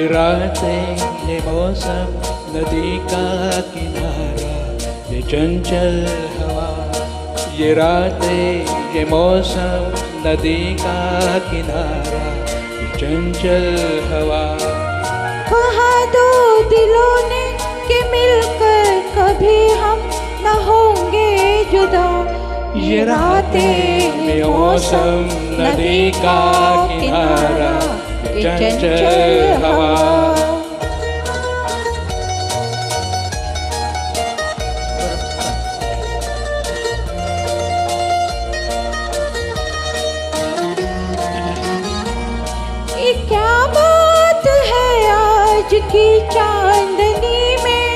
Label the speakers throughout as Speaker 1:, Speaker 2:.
Speaker 1: ये रातें ये मौसम नदी का किनारा, ये चंचल हवा। ये रातें ये मौसम नदी का किनारा, ये चंचल हवा।
Speaker 2: कहा दो दिलों ने कि मिलकर कभी हम न होंगे जुदा।
Speaker 1: ये रातें ये मौसम नदी का किनारा, ये चंचल हवा।
Speaker 2: ये क्या बात है आज की चांदनी में,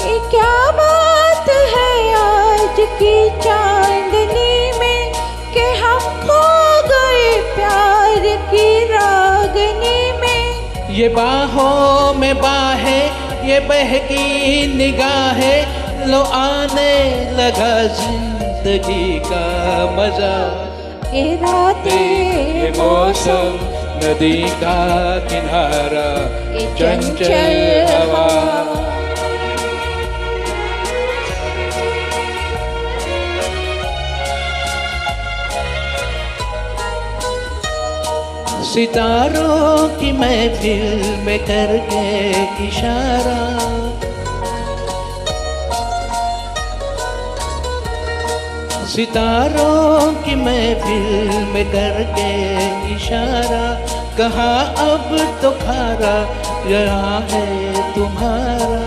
Speaker 2: ये क्या बात है आज की चांदनी में कि हम खो गए प्यार की रागनी में।
Speaker 1: ये बाहों में बाहें ये बहकी निगाहें, लो आने लगा जिंदगी का मजा।
Speaker 2: ये रातें
Speaker 1: ये मौसम नदी का किनारा,
Speaker 2: ये
Speaker 1: चंचल हवा। सितारों की महफिल में करके इशारा, सितारों की महफिल में करके इशारा। कहा अब तो खारा यहाँ है तुम्हारा।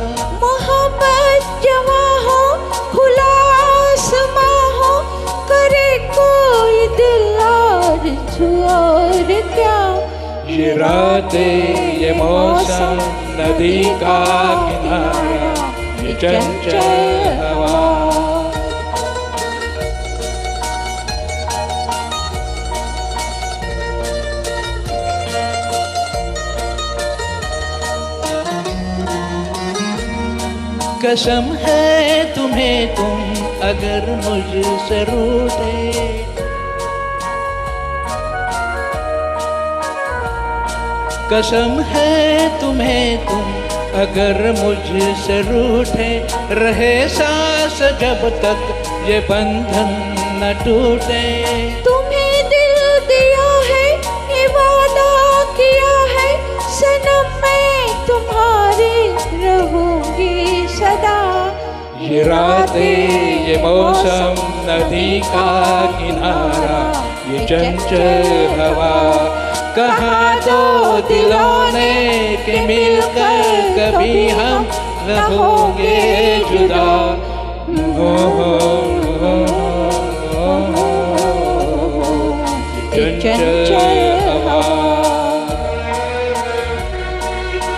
Speaker 2: मोहब्बत जवां हो खुला आसमां हो, करे कोई दिल आरज़ू और क्या।
Speaker 1: ये रातें ये मौसम नदी का किनारा, ये चंचल हवा। कसम है तुम्हें तुम अगर मुझसे रूठे, कसम है तुम्हें तुम अगर मुझसे रूठे। रहे सांस जब तक ये बंधन न टूटे।
Speaker 2: तुम्हें दिल दिया है ये वादा किया है, सनम मैं तुम्हारी रहूंगी सदा।
Speaker 1: ये रातें ये मौसम नदी का किनारा, ये चंचल हवा। कहा दो दिलों ने कि मिलकर कभी हम न होंगे जुदा। हो हो हो हो हो, ये चंचल